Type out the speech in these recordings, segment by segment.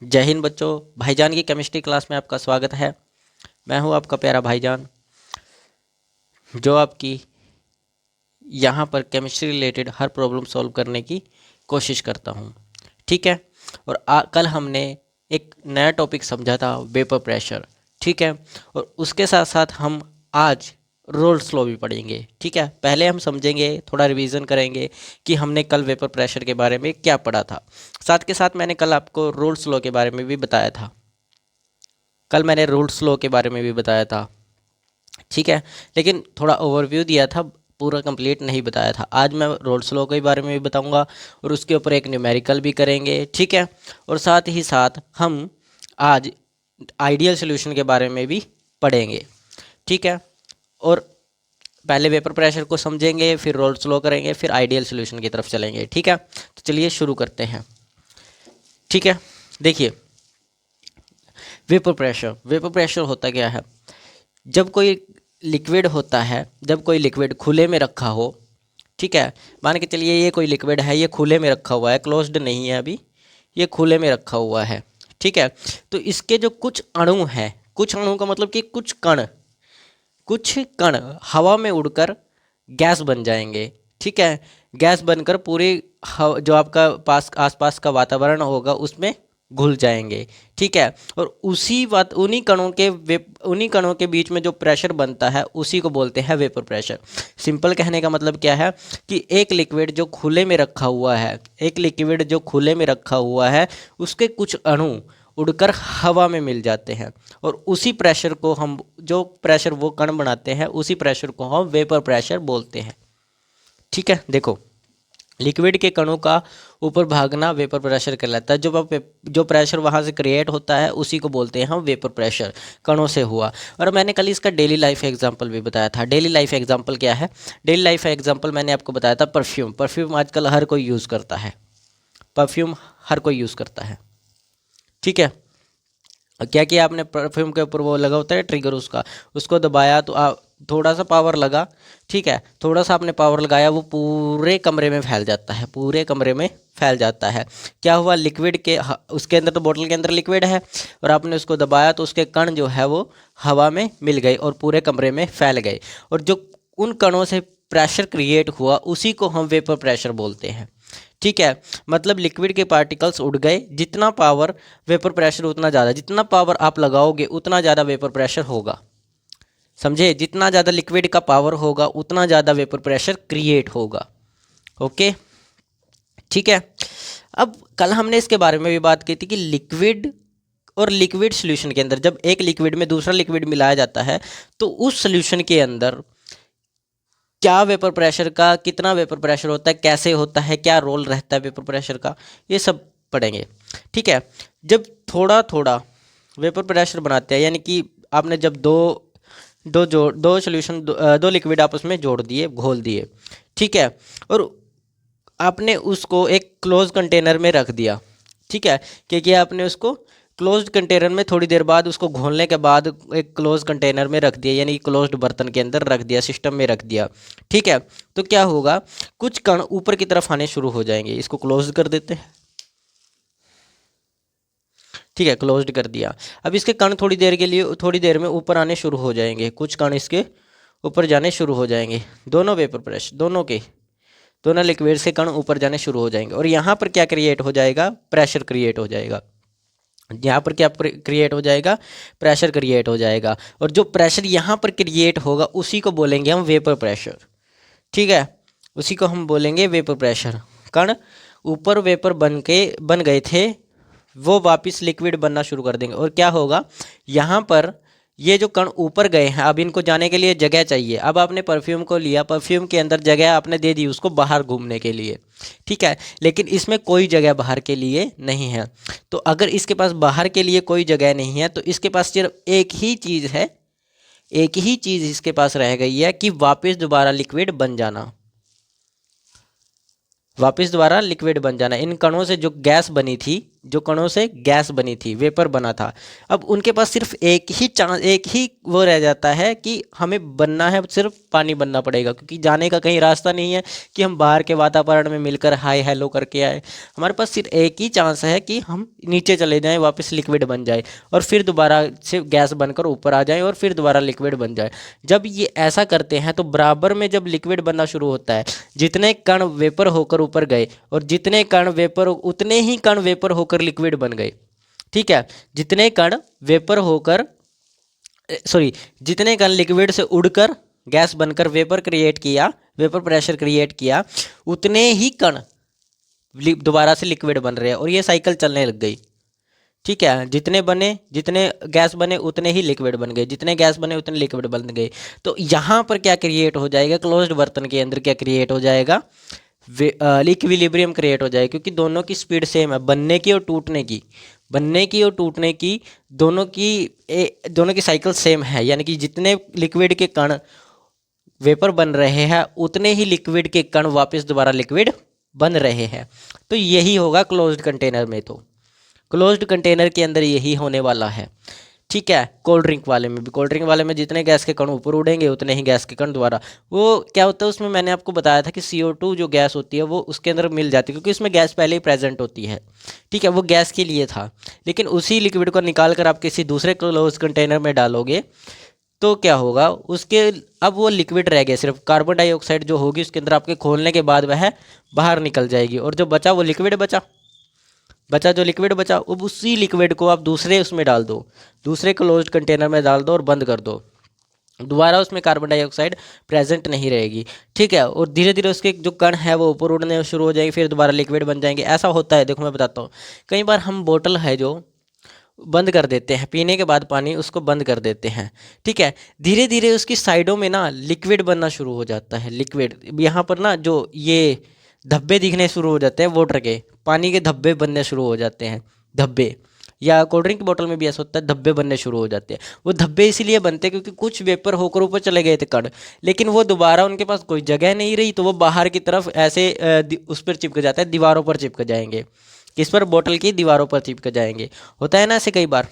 जय हिंद बच्चों, भाईजान की केमिस्ट्री क्लास में आपका स्वागत है। मैं हूं आपका प्यारा भाईजान, जो आपकी यहां पर केमिस्ट्री रिलेटेड हर प्रॉब्लम सॉल्व करने की कोशिश करता हूं। ठीक है। और कल हमने एक नया टॉपिक समझा था, वेपर प्रेशर। ठीक है। और उसके साथ साथ हम आज रोल्स लॉ भी पढ़ेंगे। ठीक है। पहले हम समझेंगे, थोड़ा रिवीजन करेंगे कि हमने कल वेपर प्रेशर के बारे में क्या पढ़ा था। साथ के साथ मैंने कल आपको रोल्स लॉ के बारे में भी बताया था। कल मैंने रोल्स लॉ के बारे में भी बताया था। ठीक है। लेकिन थोड़ा ओवरव्यू दिया था, पूरा कंप्लीट नहीं बताया था। आज मैं रोल्स लॉ के बारे में भी बताऊंगा और उसके ऊपर एक न्यूमेरिकल भी करेंगे। ठीक है। और साथ ही साथ हम आज आइडियल सॉल्यूशन के बारे में भी पढ़ेंगे। ठीक है। और पहले वेपर प्रेशर को समझेंगे, फिर रोल्स लॉ करेंगे, फिर आइडियल सॉल्यूशन की तरफ चलेंगे। ठीक है। तो चलिए शुरू करते हैं। ठीक है। देखिए, वेपर प्रेशर होता क्या है? जब कोई लिक्विड होता है, जब कोई लिक्विड खुले में रखा हो। ठीक है। मान के चलिए ये कोई लिक्विड है, ये खुले में रखा हुआ है, क्लोज्ड नहीं है अभी, ये खुले में रखा हुआ है। ठीक है। तो इसके जो कुछ अणु हैं, कुछ अणु का मतलब कि कुछ कण हवा में उड़कर गैस बन जाएंगे। ठीक है। गैस बनकर पूरी जो आपका पास आसपास का वातावरण होगा उसमें घुल जाएंगे। ठीक है। और उन्हीं कणों के बीच में जो प्रेशर बनता है उसी को बोलते हैं वेपर प्रेशर। सिंपल कहने का मतलब क्या है कि एक लिक्विड जो खुले में रखा हुआ है, उसके कुछ अणु उड़कर हवा में मिल जाते हैं और उसी प्रेशर को हम, जो प्रेशर वो कण बनाते हैं, उसी प्रेशर को हम वेपर प्रेशर बोलते हैं। ठीक है। देखो, लिक्विड के कणों का ऊपर भागना वेपर प्रेशर कहलाता है। जो प्रेशर वहाँ से क्रिएट होता है उसी को बोलते हैं हम वेपर प्रेशर, कणों से हुआ। और मैंने कल इसका डेली लाइफ एग्जांपल भी बताया था। डेली लाइफ एग्जांपल क्या है? डेली लाइफ एग्जांपल मैंने आपको बताया था परफ्यूम आजकल हर कोई यूज़ करता है। ठीक है। और क्या किया आपने? परफ्यूम के ऊपर वो लगा होता है ट्रिगर, उसको दबाया तो थोड़ा सा पावर लगा। ठीक है। थोड़ा सा आपने पावर लगाया, वो पूरे कमरे में फैल जाता है। क्या हुआ? लिक्विड के उसके अंदर, तो बोतल के अंदर लिक्विड है और आपने उसको दबाया तो उसके कण जो है वो हवा में मिल गए और पूरे कमरे में फैल गए। और जो उन कणों से प्रेशर क्रिएट हुआ उसी को हम वेपर प्रेशर बोलते हैं। ठीक है। मतलब लिक्विड के पार्टिकल्स उड़ गए, जितना पावर वेपर प्रेशर उतना ज़्यादा, जितना पावर आप लगाओगे उतना ज़्यादा वेपर प्रेशर होगा। समझे? जितना ज़्यादा लिक्विड का पावर होगा उतना ज़्यादा वेपर प्रेशर क्रिएट होगा। ओके। ठीक है। अब कल हमने इसके बारे में भी बात की थी कि लिक्विड और लिक्विड सॉल्यूशन के अंदर जब एक लिक्विड में दूसरा लिक्विड मिलाया जाता है तो उस सॉल्यूशन के अंदर क्या वेपर प्रेशर का, कितना वेपर प्रेशर होता है, कैसे होता है, क्या रोल रहता है वेपर प्रेशर का, ये सब पढ़ेंगे। ठीक है। जब थोड़ा थोड़ा वेपर प्रेशर बनाते हैं, यानी कि आपने जब दो लिक्विड आपस में जोड़ दिए, घोल दिए। ठीक है। और आपने उसको एक क्लोज कंटेनर में रख दिया। ठीक है। क्योंकि आपने उसको क्लोज्ड कंटेनर में थोड़ी देर बाद, उसको घोलने के बाद एक क्लोज कंटेनर में रख दिया, यानी क्लोज्ड बर्तन के अंदर रख दिया, सिस्टम में रख दिया। ठीक है। तो क्या होगा? कुछ कण ऊपर की तरफ आने शुरू हो जाएंगे। इसको क्लोज कर देते हैं। ठीक है, क्लोज्ड कर दिया। अब इसके कण थोड़ी देर में ऊपर आने शुरू हो जाएंगे, कुछ कण इसके ऊपर जाने शुरू हो जाएंगे। दोनों लिक्विड से कण ऊपर जाने शुरू हो जाएंगे और यहाँ पर क्या क्रिएट हो जाएगा? प्रेशर क्रिएट हो जाएगा। यहाँ पर क्या क्रिएट हो जाएगा? प्रेशर क्रिएट हो जाएगा। और जो प्रेशर यहाँ पर क्रिएट होगा उसी को बोलेंगे हम वेपर प्रेशर। ठीक है। उसी को हम बोलेंगे वेपर प्रेशर। कण ऊपर वेपर बन गए थे, वो वापस लिक्विड बनना शुरू कर देंगे। और क्या होगा? यहाँ पर ये जो कण ऊपर गए हैं, अब इनको जाने के लिए जगह चाहिए। अब आपने परफ्यूम को लिया, परफ्यूम के अंदर जगह आपने दे दी उसको बाहर घूमने के लिए। ठीक है। लेकिन इसमें कोई जगह बाहर के लिए नहीं है। तो अगर इसके पास बाहर के लिए कोई जगह नहीं है तो इसके पास सिर्फ एक ही चीज़ इसके पास रह गई है कि वापस दोबारा लिक्विड बन जाना। इन कणों से जो गैस बनी थी जो कणों से गैस बनी थी, वेपर बना था, अब उनके पास सिर्फ एक ही चांस, एक ही वो रह जाता है कि हमें बनना है, सिर्फ पानी बनना पड़ेगा, क्योंकि जाने का कहीं रास्ता नहीं है कि हम बाहर के वातावरण में मिलकर हाय हेलो करके आए। हमारे पास सिर्फ एक ही चांस है कि हम नीचे चले जाएं, वापस लिक्विड बन जाए और फिर दोबारा से गैस बनकर ऊपर आ जाए और फिर दोबारा लिक्विड बन जाए। जब ये ऐसा करते हैं तो बराबर में जब लिक्विड बनना शुरू होता है, जितने कण वेपर होकर ऊपर गए और जितने कण वेपर, उतने ही कण वेपर होकर लिक्विड बन गए। ठीक है, जितने कण वेपर होकर सॉरी जितने कण लिक्विड से उड़कर गैस बनकर वेपर क्रिएट किया, वेपर प्रेशर क्रिएट किया, उतने ही कण दोबारा से लिक्विड बन रहे हैं और ये साइकिल चलने लग गई। ठीक है, जितने बने, जितने गैस बने उतने ही लिक्विड बन गए, जितने गैस बने उतने लिक्विड बन गए। तो यहाँ पर क्या क्रिएट हो जाएगा, क्लोज्ड बर्तन के अंदर क्या क्रिएट हो जाएगा, इक्विलिब्रियम क्रिएट हो जाएगा, क्योंकि दोनों की स्पीड सेम है, बनने की और टूटने की, बनने की और टूटने की दोनों की साइकिल सेम है। यानी कि जितने लिक्विड के कण वेपर बन रहे हैं उतने ही लिक्विड के कण वापस दोबारा लिक्विड बन रहे हैं। तो यही होगा क्लोज्ड कंटेनर में। तो क्लोज्ड कंटेनर के अंदर यही होने वाला है। ठीक है, कोल्ड ड्रिंक वाले में भी, कोल्ड ड्रिंक वाले में जितने गैस के कण ऊपर उड़ेंगे उतने ही गैस के कण द्वारा, वो क्या होता है उसमें मैंने आपको बताया था कि CO2 जो गैस होती है वो उसके अंदर मिल जाती है, क्योंकि उसमें गैस पहले ही प्रेजेंट होती है। ठीक है, वो गैस के लिए था, लेकिन उसी लिक्विड को निकाल कर आप किसी दूसरे क्लोज कंटेनर में डालोगे तो क्या होगा, उसके अब वो लिक्विड रह गया, सिर्फ कार्बन डाइऑक्साइड जो होगी उसके अंदर आपके खोलने के बाद वह बाहर निकल जाएगी, और जो बचा वो लिक्विड बचा जो लिक्विड बचा, अब उसी लिक्विड को आप दूसरे उसमें डाल दो, दूसरे क्लोज्ड कंटेनर में डाल दो और बंद कर दो, दोबारा उसमें कार्बन डाइऑक्साइड प्रेजेंट नहीं रहेगी। ठीक है, और धीरे धीरे उसके जो कण है वो ऊपर उड़ने शुरू हो जाएंगे, फिर दोबारा लिक्विड बन जाएंगे। ऐसा होता है, देखो मैं बताता हूँ। कई बार हम बोतल है जो बंद कर देते हैं, पीने के बाद पानी उसको बंद कर देते हैं। ठीक है, धीरे धीरे उसकी साइडों में ना लिक्विड बनना शुरू हो जाता है। लिक्विड यहाँ पर ना जो ये धब्बे दिखने शुरू हो जाते हैं, वाटर के पानी के धब्बे बनने शुरू हो जाते हैं, धब्बे, या कोल्ड ड्रिंक की बोतल में भी ऐसा होता है, धब्बे बनने शुरू हो जाते हैं। वो धब्बे इसीलिए बनते हैं क्योंकि कुछ वेपर होकर ऊपर चले गए थे कण, लेकिन वो दोबारा उनके पास कोई जगह नहीं रही, तो वो बाहर की तरफ ऐसे उस पर चिपक जाता है, दीवारों पर चिपक जाएंगे। किस पर, बोतल की दीवारों पर चिपक जाएंगे। होता है ना ऐसे कई बार,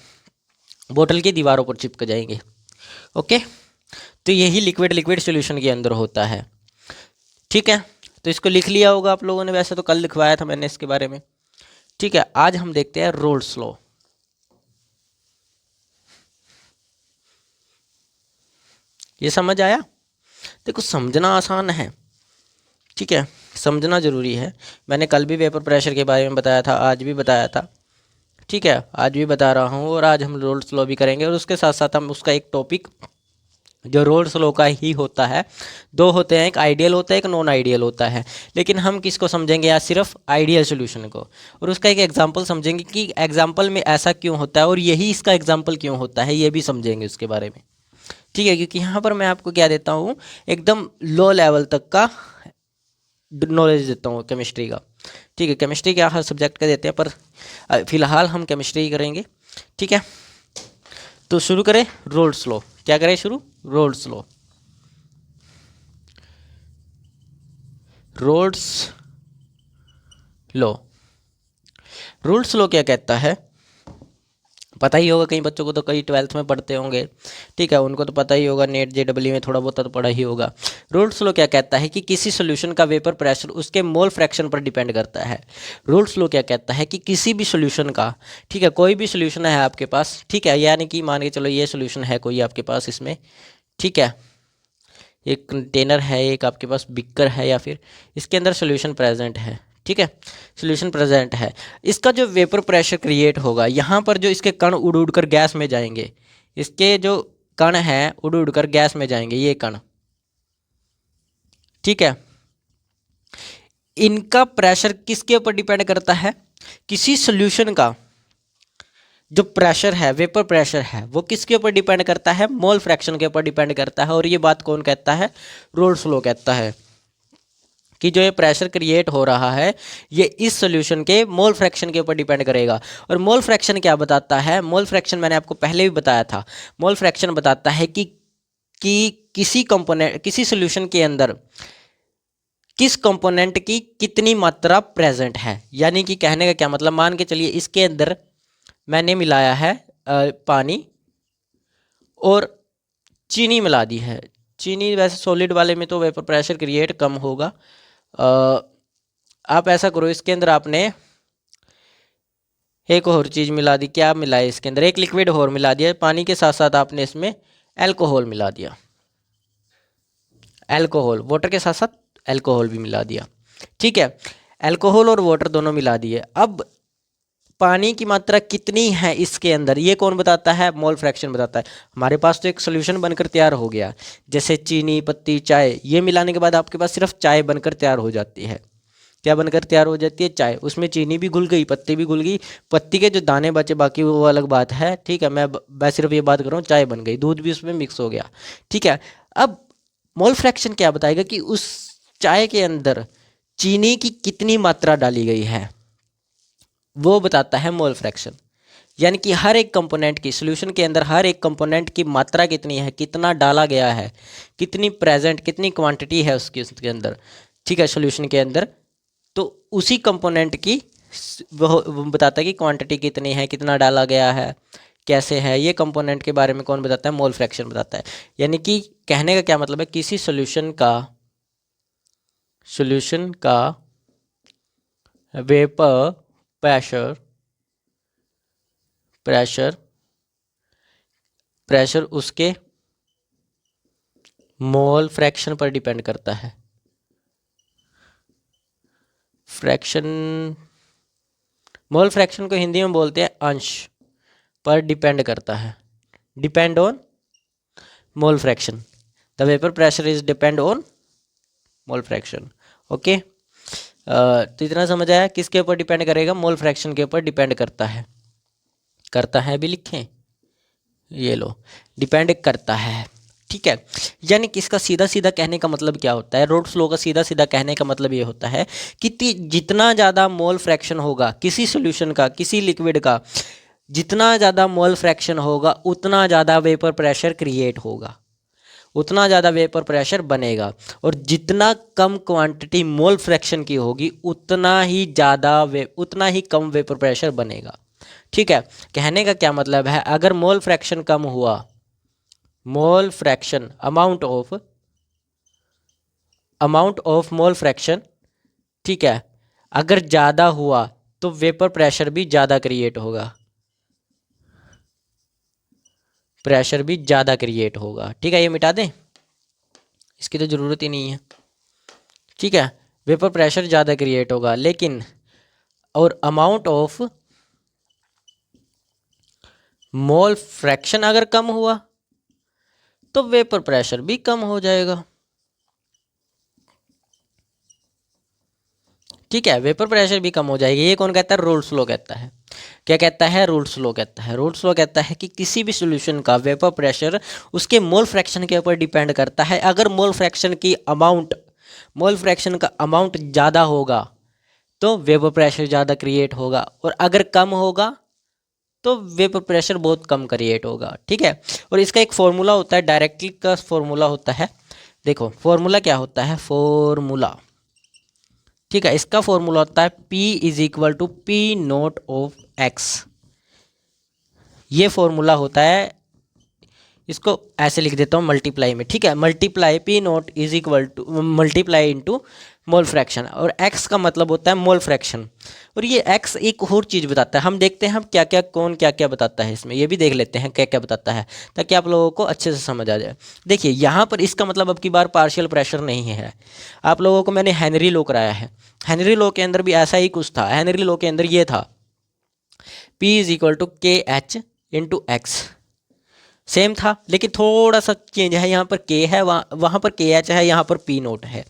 बोतल की दीवारों पर चिपक जाएंगे। ओके, तो यही लिक्विड लिक्विड सॉल्यूशन के अंदर होता है। ठीक है, तो इसको लिख लिया होगा आप लोगों ने, वैसे तो कल लिखवाया था मैंने इसके बारे में। ठीक है, आज हम देखते हैं रोल्स लॉ। ये समझ आया? देखो समझना आसान है, ठीक है, समझना ज़रूरी है। मैंने कल भी वेपर प्रेशर के बारे में बताया था, आज भी बताया था। ठीक है, आज भी बता रहा हूँ, और आज हम रोल्स लॉ भी करेंगे, और उसके साथ साथ हम उसका एक टॉपिक जो रोल्स लॉ का ही होता है, दो होते हैं, एक आइडियल होता है, एक नॉन आइडियल होता है। लेकिन हम किसको समझेंगे आज, सिर्फ आइडियल सॉल्यूशन को, और उसका एक एग्जांपल समझेंगे कि एग्जांपल में ऐसा क्यों होता है और यही इसका एग्जांपल क्यों होता है, ये भी समझेंगे उसके बारे में। ठीक है, क्योंकि यहाँ पर मैं आपको क्या देता हूँ, एकदम लो लेवल तक का नॉलेज देता हूँ केमिस्ट्री का। ठीक है, केमिस्ट्री क्या हर सब्जेक्ट का देते हैं, पर फिलहाल हम केमिस्ट्री करेंगे। ठीक है, तो शुरू करें रोल्स लॉ। क्या करें शुरू, roles law. Roles law, roles law क्या कहता है, पता ही होगा, कई बच्चों को तो कई 12th में पढ़ते होंगे। ठीक है, उनको तो पता ही होगा, नेट JEE में थोड़ा बहुत तो पढ़ा ही होगा। रोल्स लॉ क्या कहता है कि किसी सॉल्यूशन का वेपर प्रेशर उसके मोल फ्रैक्शन पर डिपेंड करता है। रोल्स लॉ क्या कहता है कि किसी भी सॉल्यूशन का, ठीक है, कोई भी सॉल्यूशन है आपके पास, ठीक है, यानी कि मान के चलो ये सॉल्यूशन है कोई आपके पास इसमें, ठीक है, एक कंटेनर है, एक आपके पास बिकर है, या फिर इसके अंदर सॉल्यूशन प्रेजेंट है। ठीक है, सॉल्यूशन प्रेजेंट है, इसका जो वेपर प्रेशर क्रिएट होगा, यहाँ पर जो इसके कण उड़ उड़ कर गैस में जाएंगे, इसके जो कण हैं उड़ उड़ कर गैस में जाएंगे, ये कण, ठीक है, इनका प्रेशर किसके ऊपर डिपेंड करता है, किसी सॉल्यूशन का जो प्रेशर है, वेपर प्रेशर है, वो किसके ऊपर डिपेंड करता है, मोल फ्रैक्शन के ऊपर डिपेंड करता है। और ये बात कौन कहता है, रोल्स लॉ कहता है कि जो ये प्रेशर क्रिएट हो रहा है ये इस सॉल्यूशन के मोल फ्रैक्शन के ऊपर डिपेंड करेगा। और मोल फ्रैक्शन क्या बताता है, मोल फ्रैक्शन मैंने आपको पहले भी बताया था, मोल फ्रैक्शन बताता है कि किसी कंपोनेंट, किसी सॉल्यूशन के अंदर किस कंपोनेंट की कितनी मात्रा प्रेजेंट है। यानी कि कहने का क्या मतलब, मान के चलिए इसके अंदर मैंने मिलाया है पानी और चीनी मिला दी है। चीनी वैसे सॉलिड वाले में तो वेपर प्रेशर क्रिएट कम होगा। आप ऐसा करो, इसके अंदर आपने एक और चीज़ मिला दी। क्या मिला है इसके अंदर, एक लिक्विड और मिला दिया पानी के साथ साथ आपने इसमें अल्कोहल मिला दिया। अल्कोहल, वाटर के साथ साथ अल्कोहल भी मिला दिया। ठीक है, अल्कोहल और वाटर दोनों मिला दिए। अब पानी की मात्रा कितनी है इसके अंदर, ये कौन बताता है, मोल फ्रैक्शन बताता है। हमारे पास तो एक सोल्यूशन बनकर तैयार हो गया। जैसे चीनी, पत्ती, चाय, ये मिलाने के बाद आपके पास सिर्फ चाय बनकर तैयार हो जाती है। क्या बनकर तैयार हो जाती है, चाय। उसमें चीनी भी घुल गई, पत्ती भी घुल गई, पत्ती के जो दाने बचे बाकी वो अलग बात है। ठीक है, मैं सिर्फ ये बात कर रहा हूँ, चाय बन गई, दूध भी उसमें मिक्स हो गया। ठीक है, अब मोल फ्रैक्शन क्या बताएगा कि उस चाय के अंदर चीनी की कितनी मात्रा डाली गई है, वो बताता है मोल फ्रैक्शन। यानी कि हर एक कंपोनेंट की, सॉल्यूशन के अंदर हर एक कंपोनेंट की मात्रा कितनी है, कितना डाला गया है, कितनी प्रेजेंट, कितनी क्वांटिटी है उसके अंदर। ठीक है, सॉल्यूशन के अंदर, तो उसी कंपोनेंट की वो बताता है कि क्वांटिटी कितनी है, कितना डाला गया है, कैसे है। ये कंपोनेंट के बारे में कौन बताता है, मोल फ्रैक्शन बताता है। यानी कि कहने का क्या मतलब है, किसी सॉल्यूशन का वेपर प्रेशर उसके मोल फ्रैक्शन पर डिपेंड करता है। मोल फ्रैक्शन को हिंदी में बोलते हैं अंश पर डिपेंड करता है। Depend on mole fraction, the vapour pressure is depend on mole fraction. Okay, तो इतना समझ आया, किसके ऊपर डिपेंड करेगा, मोल फ्रैक्शन के ऊपर डिपेंड करता है भी लिखें, ये लो, डिपेंड करता है। ठीक है, यानी कि इसका सीधा सीधा कहने का मतलब क्या होता है, रोल्स लॉ का सीधा सीधा कहने का मतलब ये होता है कि जितना ज़्यादा मोल फ्रैक्शन होगा किसी सॉल्यूशन का, किसी लिक्विड का, जितना ज़्यादा मोल फ्रैक्शन होगा उतना ज़्यादा वेपर प्रेशर क्रिएट होगा, उतना ज़्यादा वेपर प्रेशर बनेगा। और जितना कम क्वांटिटी मोल फ्रैक्शन की होगी उतना ही कम वेपर प्रेशर बनेगा। ठीक है, कहने का क्या मतलब है, अगर मोल फ्रैक्शन कम हुआ, mole fraction amount of mole fraction, ठीक है, अगर ज़्यादा हुआ तो वेपर प्रेशर भी ज़्यादा क्रिएट होगा। ठीक है, ये मिटा दें, इसकी तो ज़रूरत ही नहीं है। ठीक है, वेपर प्रेशर ज़्यादा क्रिएट होगा, लेकिन और अमाउंट ऑफ मोल फ्रैक्शन अगर कम हुआ तो वेपर प्रेशर भी कम हो जाएगा। ठीक है, वेपर प्रेशर भी कम हो जाएगी। ये कौन कहता है, रोल्स लॉ कहता है। क्या कहता है, रोल्स लॉ कहता है। रोल्स लॉ कहता है कि किसी भी सॉल्यूशन का वेपर प्रेशर उसके मोल फ्रैक्शन के ऊपर डिपेंड करता है। अगर मोल फ्रैक्शन का अमाउंट ज़्यादा होगा तो वेपर प्रेशर ज़्यादा क्रिएट होगा, और अगर कम होगा तो वेपर प्रेशर बहुत कम क्रिएट होगा। ठीक है, और इसका एक फॉर्मूला होता है, डायरेक्टली का फॉर्मूला होता है। देखो फॉर्मूला क्या होता है, फॉर्मूला, ठीक है, इसका फॉर्मूला होता है P is equal to P naught of X. ये फॉर्मूला होता है, इसको ऐसे लिख देता हूँ मल्टीप्लाई में। ठीक है, multiply P note is equal to multiply into mole fraction, और x का मतलब होता है मोल फ्रैक्शन। और ये x एक और चीज़ बताता है, हम देखते हैं हम क्या क्या बताता है इसमें, ये भी देख लेते हैं क्या क्या बताता है, ताकि आप लोगों को अच्छे से समझ आ जाए। देखिए यहाँ पर इसका मतलब अब की बार पार्शियल प्रेशर नहीं है। आप लोगों को मैंने हेनरी लॉ कराया है, हेनरी लॉ के अंदर भी ऐसा ही कुछ था। हेनरी लॉ के अंदर ये था P इज इक्वल टू के एच इंटू एक्स, सेम था, लेकिन थोड़ा सा चेंज है। यहाँ पर K है, वहाँ पर KH है, यहाँ पर P नोट है।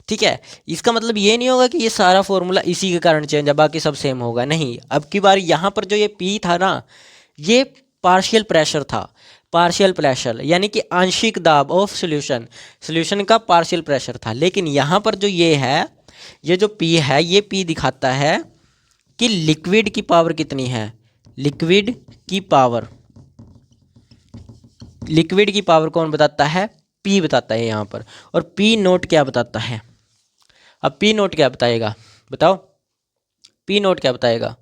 ठीक है, इसका मतलब ये नहीं होगा कि ये सारा फॉर्मूला इसी के कारण चेंज है, बाकी सब सेम होगा, नहीं। अब की बार यहाँ पर जो ये P था ना, ये पार्शियल प्रेशर था, पार्शियल प्रेशर यानी कि आंशिक दाब ऑफ सॉल्यूशन का पार्शियल प्रेशर था। लेकिन यहाँ पर जो ये है, ये जो P है, ये P दिखाता है कि लिक्विड की पावर कितनी है, लिक्विड की पावर कौन बताता है, P बताता है यहाँ पर। और P नोट क्या बताता है, अब पी नोट क्या बताएगा, बताओ पी नोट क्या बताएगा।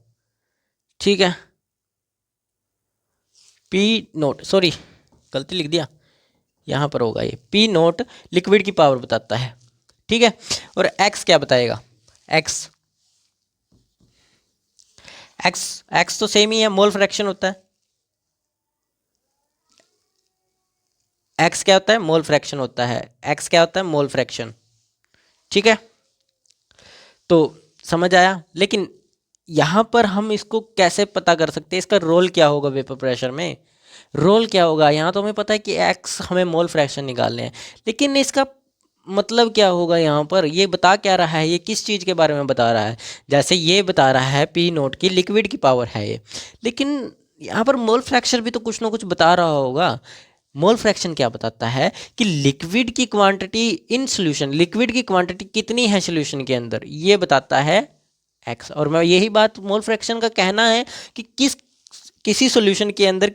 ठीक है, पी नोट, सॉरी गलती लिख दिया, यहाँ पर होगा ये पी नोट लिक्विड की पावर बताता है। ठीक है, और एक्स क्या बताएगा, एक्स एक्स एक्स तो सेम ही है, मोल फ्रैक्शन होता है। एक्स क्या होता है, मोल फ्रैक्शन होता है। एक्स क्या होता है, मोल फ्रैक्शन। ठीक है, तो समझ आया। लेकिन यहाँ पर हम इसको कैसे पता कर सकते हैं, इसका रोल क्या होगा वेपर प्रेशर में, रोल क्या होगा। यहाँ तो हमें पता है कि एक्स हमें मोल फ्रैक्शन निकालने हैं, लेकिन इसका मतलब क्या होगा यहाँ पर, ये बता क्या रहा है, ये किस चीज़ के बारे में बता रहा है। जैसे ये बता रहा है पी नोट की लिक्विड की पावर है ये, लेकिन यहाँ पर मोल फ्रैक्शन भी तो कुछ ना कुछ बता रहा होगा। मोल फ्रैक्शन क्या बताता है कि लिक्विड की क्वांटिटी इन सॉल्यूशन, लिक्विड की क्वांटिटी कितनी है सॉल्यूशन के अंदर, ये बताता है एक्स। और मैं यही बात मोल फ्रैक्शन का कहना है कि किसी सॉल्यूशन के अंदर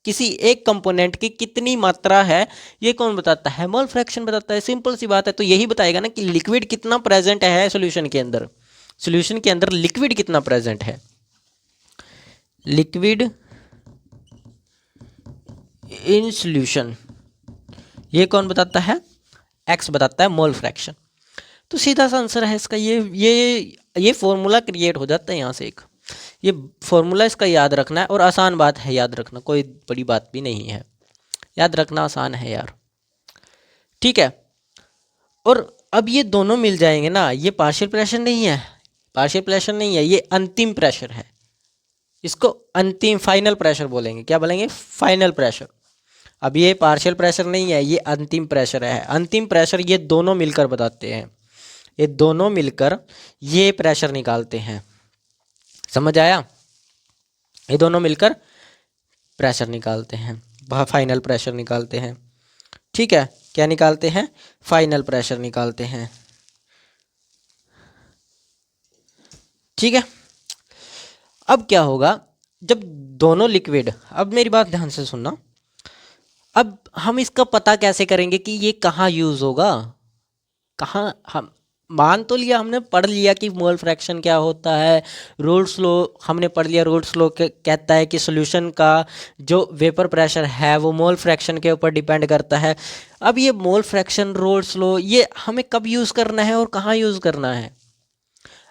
किसी एक कंपोनेंट की कितनी मात्रा है, ये कौन बताता है, मोल फ्रैक्शन बताता है। सिंपल सी बात है, तो यही बताएगा ना कि लिक्विड कितना प्रेजेंट है सॉल्यूशन के अंदर, सॉल्यूशन के अंदर लिक्विड कितना प्रेजेंट है। लिक्विड इन सॉल्यूशन, ये कौन बताता है, एक्स बताता है, मोल फ्रैक्शन। तो सीधा सा आंसर है इसका ये फॉर्मूला क्रिएट हो जाता है यहाँ से एक, ये फॉर्मूला इसका याद रखना है। और आसान बात है याद रखना, कोई बड़ी बात भी नहीं है, याद रखना आसान है यार। ठीक है, और अब ये दोनों मिल जाएंगे ना, ये पार्शियल प्रेशर नहीं है, पार्शियल प्रेशर नहीं है, ये अंतिम प्रेशर है। इसको अंतिम फाइनल प्रेशर बोलेंगे, क्या बोलेंगे, फाइनल प्रेशर। अब ये पार्शियल प्रेशर नहीं है, ये अंतिम प्रेशर है। अंतिम प्रेशर ये दोनों मिलकर बताते हैं, ये दोनों मिलकर ये प्रेशर निकालते हैं। समझ आया, ये दोनों मिलकर प्रेशर निकालते हैं, फाइनल प्रेशर निकालते हैं। ठीक है, क्या निकालते हैं, फाइनल प्रेशर निकालते हैं। ठीक है, अब क्या होगा जब दोनों लिक्विड, अब मेरी बात ध्यान से सुनना, अब हम इसका पता कैसे करेंगे कि ये कहाँ यूज़ होगा, कहाँ। हम मान तो लिया, हमने पढ़ लिया कि मोल फ्रैक्शन क्या होता है, रोल्स लॉ हमने पढ़ लिया। रोल्स लॉ कहता है कि सॉल्यूशन का जो वेपर प्रेशर है वो मोल फ्रैक्शन के ऊपर डिपेंड करता है। अब ये मोल फ्रैक्शन, रोल्स लॉ, ये हमें कब यूज़ करना है और कहाँ यूज़ करना है।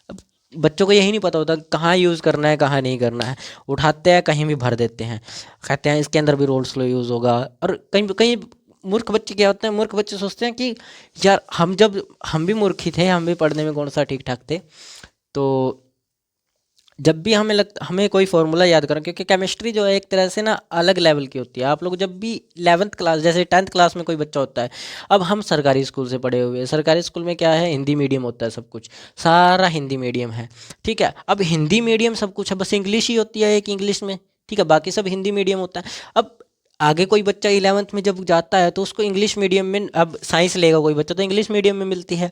अब बच्चों को यही नहीं पता होता कहाँ यूज़ करना है कहाँ नहीं करना है, उठाते हैं कहीं भी भर देते हैं, कहते हैं इसके अंदर भी रोल्स लॉ यूज़ होगा। और कहीं कहीं मूर्ख बच्चे क्या होते हैं, मूर्ख बच्चे सोचते हैं कि यार हम भी मूर्ख ही थे, हम भी पढ़ने में कौन सा ठीक ठाक थे। तो जब भी हमें कोई फॉर्मूला याद करो, क्योंकि केमिस्ट्री जो है एक तरह से ना अलग लेवल की होती है। आप लोग जब भी 11th क्लास, जैसे 10th क्लास में कोई बच्चा होता है, अब हम सरकारी स्कूल से पढ़े हुए हैं, सरकारी स्कूल में क्या है, हिंदी मीडियम होता है, सब कुछ सारा हिंदी मीडियम है। ठीक है, अब हिंदी मीडियम सब कुछ है, बस इंग्लिश ही होती है एक इंग्लिश में। ठीक है, बाकी सब हिंदी मीडियम होता है। अब आगे कोई बच्चा 11th में जब जाता है तो उसको इंग्लिश मीडियम में, अब साइंस लेगा कोई बच्चा तो इंग्लिश मीडियम में मिलती है।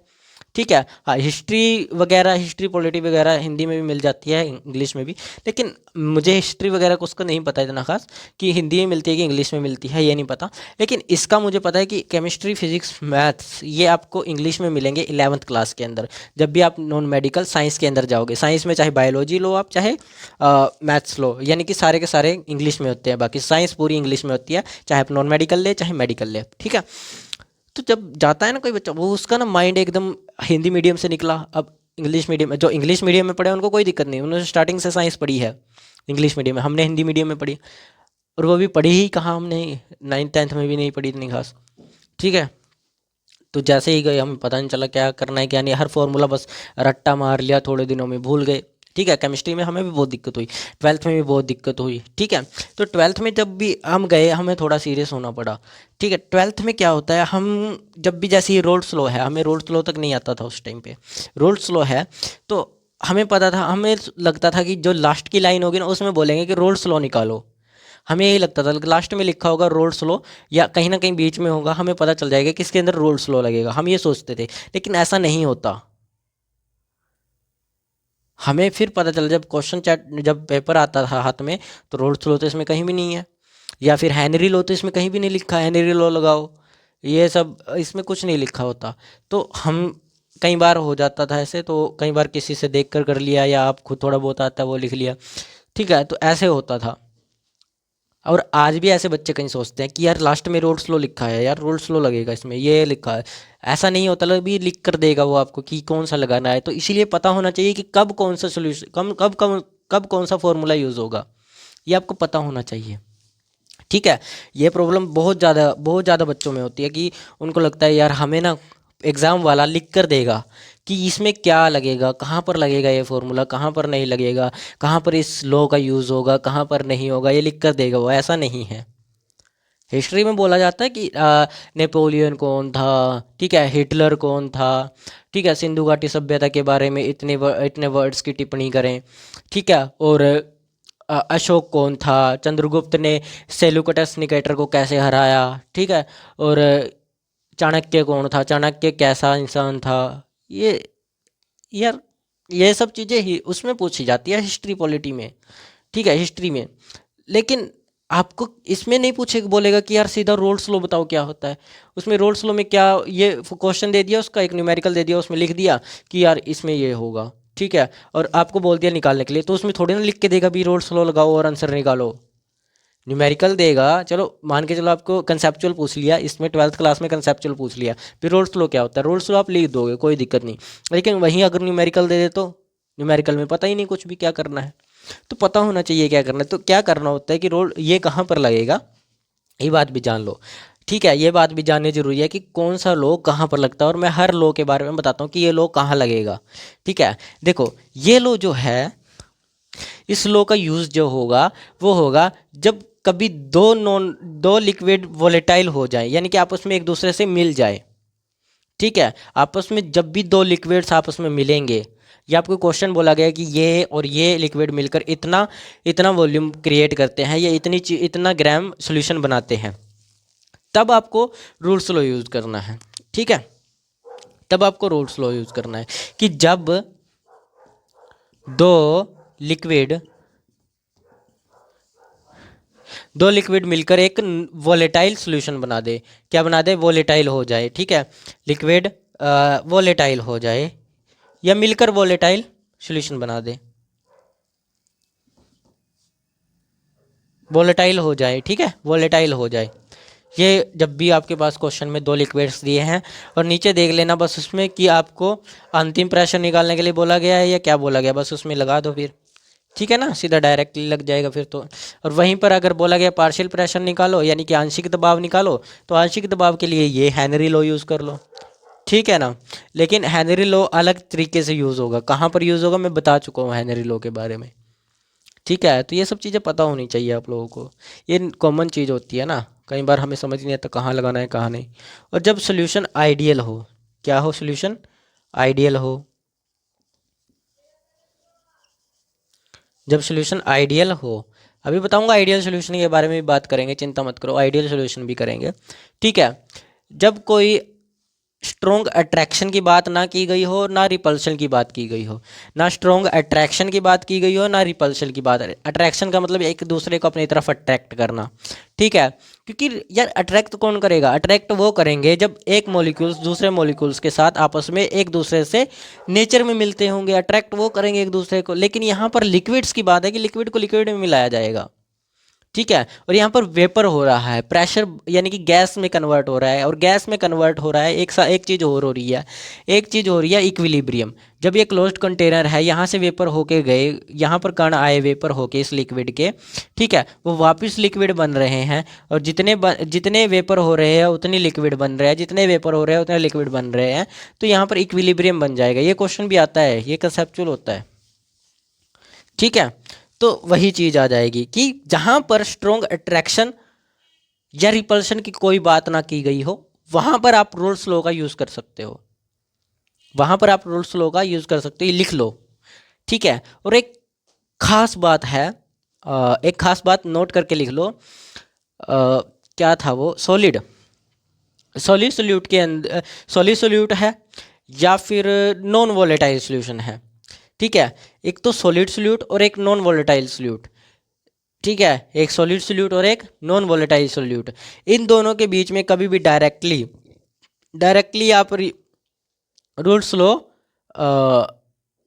ठीक है, हाँ हिस्ट्री वगैरह, हिस्ट्री पॉलिटी वगैरह हिंदी में भी मिल जाती है, इंग्लिश में भी। लेकिन मुझे हिस्ट्री वगैरह को उसका नहीं पता इतना खास कि हिंदी में मिलती है कि इंग्लिश में मिलती है, ये नहीं पता। लेकिन इसका मुझे पता है कि केमिस्ट्री, फिजिक्स, मैथ्स ये आपको इंग्लिश में मिलेंगे 11th क्लास के अंदर। जब भी आप नॉन मेडिकल साइंस के अंदर जाओगे, साइंस में चाहे बायोलॉजी लो आप, चाहे मैथ्स लो, यानी कि सारे के सारे इंग्लिश में होते हैं। बाकी साइंस पूरी इंग्लिश में होती है, चाहे आप नॉन मेडिकल ले चाहे मेडिकल ले। ठीक है, तो जब जाता है ना कोई बच्चा, वो उसका ना माइंड एकदम हिंदी मीडियम से निकला, अब इंग्लिश मीडियम में, जो इंग्लिश मीडियम में पढ़े उनको कोई दिक्कत नहीं, उन्होंने स्टार्टिंग से साइंस पढ़ी है इंग्लिश मीडियम में, हमने हिंदी मीडियम में पढ़ी, और वो भी पढ़ी ही कहाँ, हमने 9th-10th में भी नहीं पढ़ी इतनी खास। ठीक है, तो जैसे ही गए हमें पता नहीं चला क्या करना है क्या नहीं, हर फॉर्मूला बस रट्टा मार लिया, थोड़े दिनों में भूल गए। ठीक है, केमिस्ट्री में हमें भी बहुत दिक्कत हुई, 12th में भी बहुत दिक्कत हुई। ठीक है, तो 12th में जब भी हम गए हमें थोड़ा सीरियस होना पड़ा। ठीक है, 12th में क्या होता है, हम जब भी, जैसे ये रोल्स लॉ है, हमें रोल्स लॉ तक नहीं आता था उस टाइम पे। रोल्स लॉ है तो हमें पता था, हमें लगता था कि जो लास्ट की लाइन होगी ना उसमें बोलेंगे कि रोल्स लॉ निकालो, हमें यही लगता था। लास्ट में लिखा होगा रोल्स लॉ, या कहीं ना कहीं बीच में होगा, हमें पता चल जाएगा कि इसके अंदर रोल्स लॉ लगेगा, हम ये सोचते थे। लेकिन ऐसा नहीं होता, हमें फिर पता चला जब क्वेश्चन चैट, जब पेपर आता था हाथ में, तो रोल्स लॉ तो इसमें कहीं भी नहीं है, या फिर हेनरी लॉ तो इसमें कहीं भी नहीं लिखा, हेनरी लॉ लगाओ, ये सब इसमें कुछ नहीं लिखा होता। तो हम कई बार हो जाता था ऐसे, तो कई बार किसी से देख कर लिया, या आप खुद थोड़ा बहुत आता है वो लिख लिया, ठीक है, तो ऐसे होता था। और आज भी ऐसे बच्चे कहीं सोचते हैं कि यार लास्ट में रोड स्लो लिखा है, यार रोड स्लो लगेगा इसमें, ये लिखा है। ऐसा नहीं होता, भी लिख कर देगा वो आपको कि कौन सा लगाना है। तो इसीलिए पता होना चाहिए कि कब कौन सा सोल्यूशन, कब कौन सा फॉर्मूला यूज़ होगा, ये आपको पता होना चाहिए। ठीक है, ये प्रॉब्लम बहुत ज़्यादा बच्चों में होती है कि उनको लगता है यार हमें ना एग्ज़ाम वाला लिख कर देगा कि इसमें क्या लगेगा, कहाँ पर लगेगा ये फॉर्मूला, कहाँ पर नहीं लगेगा, कहाँ पर इस लॉ का यूज़ होगा, कहाँ पर नहीं होगा, ये लिख कर देगा वो। ऐसा नहीं है। हिस्ट्री में बोला जाता है कि नेपोलियन कौन था, ठीक है, हिटलर कौन था, ठीक है, सिंधु घाटी सभ्यता के बारे में इतने वर्ड्स की टिप्पणी करें, ठीक है, और अशोक कौन था, चंद्रगुप्त ने सेल्यूकस निकेटर को कैसे हराया, ठीक है, और चाणक्य कौन था, चाणक्य कैसा इंसान था, ये यार ये सब चीज़ें ही उसमें पूछी जाती है हिस्ट्री पॉलिटी में, ठीक है, हिस्ट्री में। लेकिन आपको इसमें नहीं पूछे, बोलेगा कि यार सीधा रोल स्लो बताओ क्या होता है। उसमें रोल स्लो में क्या, ये क्वेश्चन दे दिया, उसका एक न्यूमेरिकल दे दिया, उसमें लिख दिया कि यार इसमें ये होगा, ठीक है, और आपको बोल दिया निकालने के लिए, तो उसमें थोड़ी ना लिख के देगा भी रोल स्लो लगाओ और आंसर निकालो। न्यूमेरिकल देगा, चलो मान के चलो आपको कंसेप्चुअल पूछ लिया, इसमें 12th क्लास में कंसेप्चुअल पूछ लिया, फिर रोल स्लो क्या होता है, रोल स्लो आप लिख दोगे, कोई दिक्कत नहीं। लेकिन वहीं अगर न्यूमेरिकल दे दे तो न्यूमेरिकल में पता ही नहीं कुछ भी क्या करना है। तो पता होना चाहिए क्या करना है। तो क्या करना होता है कि रोल ये कहाँ पर लगेगा, ये बात भी जान लो, ठीक है, ये बात भी जाननी जरूरी है कि कौन सा लो कहाँ पर लगता है। और मैं हर लो के बारे में बताता हूँ कि ये लो कहाँ लगेगा, ठीक है। देखो ये लो जो है, इस लो का यूज़ जो होगा वो होगा जब कभी दो लिक्विड वोलेटाइल हो जाए, यानी कि आपस में एक दूसरे से मिल जाए, ठीक है। आपस में जब भी दो लिक्विड्स आपस में मिलेंगे, या आपको क्वेश्चन बोला गया कि ये और ये लिक्विड मिलकर इतना इतना वॉल्यूम क्रिएट करते हैं, या इतना ग्राम सॉल्यूशन बनाते हैं, तब आपको रूल स्लो यूज़ करना है, ठीक है। तब आपको रूल स्लो यूज़ करना है कि जब दो लिक्विड मिलकर एक वोलेटाइल सॉल्यूशन बना दे, क्या बना दे, वोलेटाइल हो जाए, ठीक है, लिक्विड वोलेटाइल हो जाए, या मिलकर वोलेटाइल सॉल्यूशन बना दे, वोलेटाइल हो जाए, ठीक है, वोलेटाइल हो जाए। ये जब भी आपके पास क्वेश्चन में दो लिक्विड्स दिए हैं, और नीचे देख लेना बस उसमें कि आपको अंतिम प्रेशर निकालने के लिए बोला गया है या क्या बोला गया, बस उसमें लगा दो फिर, ठीक है ना, सीधा डायरेक्टली लग जाएगा फिर तो। और वहीं पर अगर बोला गया पार्शियल प्रेशर निकालो, यानी कि आंशिक दबाव निकालो, तो आंशिक दबाव के लिए ये हेनरी लॉ यूज़ कर लो, ठीक है ना। लेकिन हेनरी लॉ अलग तरीके से यूज़ होगा, कहाँ पर यूज़ होगा मैं बता चुका हूँ हेनरी लॉ के बारे में, ठीक है। तो ये सब चीज़ें पता होनी चाहिए आप लोगों को, ये कॉमन चीज़ होती है ना, कई बार हमें समझ नहीं आता कहाँ लगाना है कहाँ नहीं। और जब सोल्यूशन आइडियल हो, क्या हो, सोल्यूशन आइडियल हो, जब सोल्यूशन आइडियल हो, अभी बताऊंगा आइडियल सोल्यूशन के बारे में भी बात करेंगे, चिंता मत करो, आइडियल सोल्यूशन भी करेंगे, ठीक है। जब कोई स्ट्रोंग अट्रैक्शन की बात ना की गई हो, ना रिपल्शन की बात की गई हो, ना स्ट्रोंग अट्रैक्शन की बात की गई हो, ना रिपल्शन की बात। अट्रैक्शन का मतलब एक दूसरे को अपनी तरफ अट्रैक्ट करना, ठीक है। क्योंकि यार अट्रैक्ट कौन करेगा, अट्रैक्ट वो करेंगे जब एक मॉलिक्यूल्स दूसरे मॉलिक्यूल्स के साथ आपस में एक दूसरे से नेचर में मिलते होंगे, अट्रैक्ट वो करेंगे एक दूसरे को। लेकिन यहाँ पर लिक्विड्स की बात है कि लिक्विड को लिक्विड में मिलाया जाएगा, ठीक है। और यहाँ पर वेपर हो रहा है, प्रेशर यानी कि गैस में कन्वर्ट हो रहा है, और गैस में कन्वर्ट हो रहा है एक चीज़ और हो रही है, एक चीज़ हो रही है इक्विलिब्रियम। जब ये क्लोज्ड कंटेनर है, यहाँ से वेपर होके गए, यहाँ पर कण आए वेपर होके इस लिक्विड के, ठीक है, वो वापस लिक्विड बन रहे हैं, और जितने वेपर हो रहे हैं उतनी लिक्विड बन रहे हैं, जितने वेपर हो रहे हैं उतने लिक्विड बन रहे हैं, तो यहाँ पर इक्विलिब्रियम बन जाएगा। ये क्वेश्चन भी आता है, ये कंसेप्चुअल होता है, ठीक है। तो वही चीज आ जाएगी कि जहां पर स्ट्रोंग अट्रैक्शन या रिपल्शन की कोई बात ना की गई हो, वहां पर आप रोल्स लॉ का यूज कर सकते हो, वहां पर आप रोल्स लॉ का यूज कर सकते हो, लिख लो, ठीक है। और एक खास बात है, एक खास बात नोट करके लिख लो, क्या था वो, सॉलिड सोल्यूट के अंदर सॉलिड सोल्यूट है या फिर नॉन वोलेटाइल सोल्यूशन है, ठीक है। एक तो सॉलिड सोल्यूट और एक नॉन वोलेटाइल सोल्यूट, ठीक है, एक सॉलिड सोल्यूट और एक नॉन वोलेटाइल सोल्यूट। इन दोनों के बीच में कभी भी डायरेक्टली आप रूल्स लॉ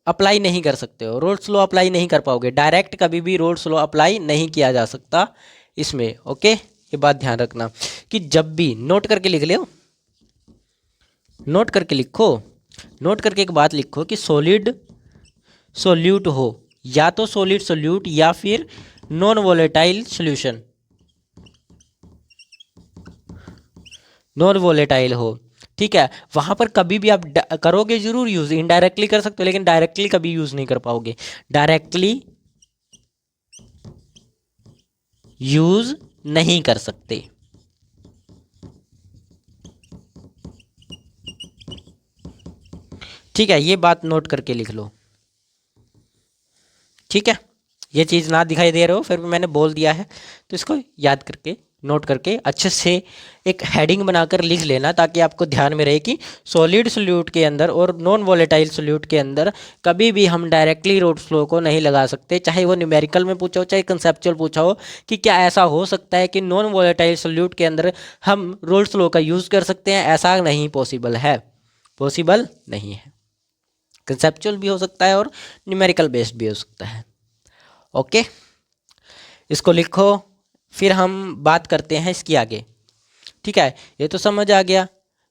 अप्लाई नहीं कर सकते हो, रूल्स लॉ अप्लाई नहीं कर पाओगे, डायरेक्ट कभी भी रूल्स लॉ अप्लाई नहीं किया जा सकता इसमें। ओके, ये बात ध्यान रखना कि जब भी नोट करके लिख ले, नोट करके लिखो, नोट करके एक बात लिखो कि सॉलिड सोल्यूट हो, या तो सॉलिड सोल्यूट या फिर non volatile solution, non volatile हो, ठीक है। वहां पर कभी भी आप करोगे जरूर यूज, इनडायरेक्टली कर सकते हो लेकिन डायरेक्टली कभी यूज नहीं कर पाओगे, डायरेक्टली यूज नहीं कर सकते। ठीक है, ये बात नोट करके लिख लो। ठीक है, ये चीज़ ना दिखाई दे रहे हो फिर भी मैंने बोल दिया है, तो इसको याद करके नोट करके अच्छे से एक हेडिंग बनाकर लिख लेना, ताकि आपको ध्यान में रहे कि सॉलिड सोल्यूट के अंदर और नॉन वोलेटाइल सोल्यूट के अंदर कभी भी हम डायरेक्टली रूल्स लॉ को नहीं लगा सकते, चाहे वो न्यूमेरिकल में पूछा हो चाहे कंसेप्चुअल पूछा हो कि क्या ऐसा हो सकता है कि नॉन वोलेटाइल सोल्यूट के अंदर हम रूल्स लॉ का यूज़ कर सकते हैं, ऐसा नहीं पॉसिबल है, पॉसिबल नहीं है। कंसेप्चुअल भी हो सकता है और न्यूमेरिकल बेस्ड भी हो सकता है। ओके, इसको लिखो, फिर हम बात करते हैं इसकी आगे। ठीक है, ये तो समझ आ गया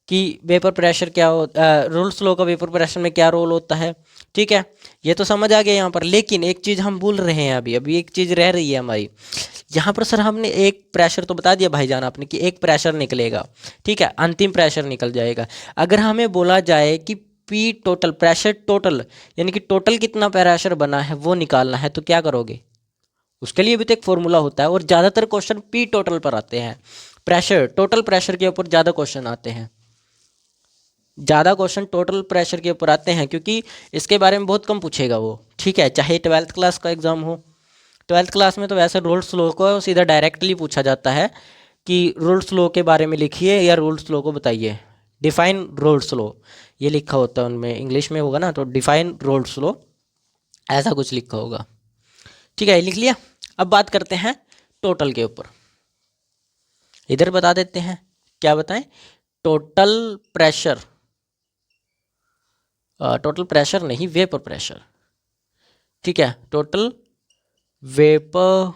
कि वेपर प्रेशर क्या हो, रूल्स लॉ का वेपर प्रेशर में क्या रोल होता है। ठीक है, ये तो समझ आ गया यहाँ पर, लेकिन एक चीज़ हम भूल रहे हैं, अभी एक चीज़ रह रही है हमारी यहाँ पर। सर हमने एक प्रेशर तो बता दिया भाईजान आपने कि एक प्रेशर निकलेगा, ठीक है, अंतिम प्रेशर निकल जाएगा। अगर हमें बोला जाए कि पी टोटल प्रेशर टोटल, यानी कि टोटल कितना प्रेशर बना है वो निकालना है, तो क्या करोगे? उसके लिए भी तो एक फॉर्मूला होता है, और ज़्यादातर क्वेश्चन पी टोटल पर आते हैं, प्रेशर टोटल प्रेशर के ऊपर ज़्यादा क्वेश्चन आते हैं, ज़्यादा क्वेश्चन टोटल प्रेशर के ऊपर आते हैं, क्योंकि इसके बारे में बहुत कम पूछेगा वो। ठीक है, चाहे 12th क्लास का एग्ज़ाम हो, 12th क्लास में तो वैसे रूल्स लॉ को सीधा डायरेक्टली पूछा जाता है कि रूल्स लॉ के बारे में लिखिए या रूल्स लॉ को बताइए, डिफाइन रूल्स लॉ ये लिखा होता है उनमें, इंग्लिश में होगा ना तो डिफाइन रूल्स लॉ ऐसा कुछ लिखा होगा। ठीक है, लिख लिया। अब बात करते हैं टोटल के ऊपर, इधर बता देते हैं, क्या बताएं? टोटल प्रेशर, टोटल प्रेशर नहीं वेपर प्रेशर। ठीक है, टोटल वेपर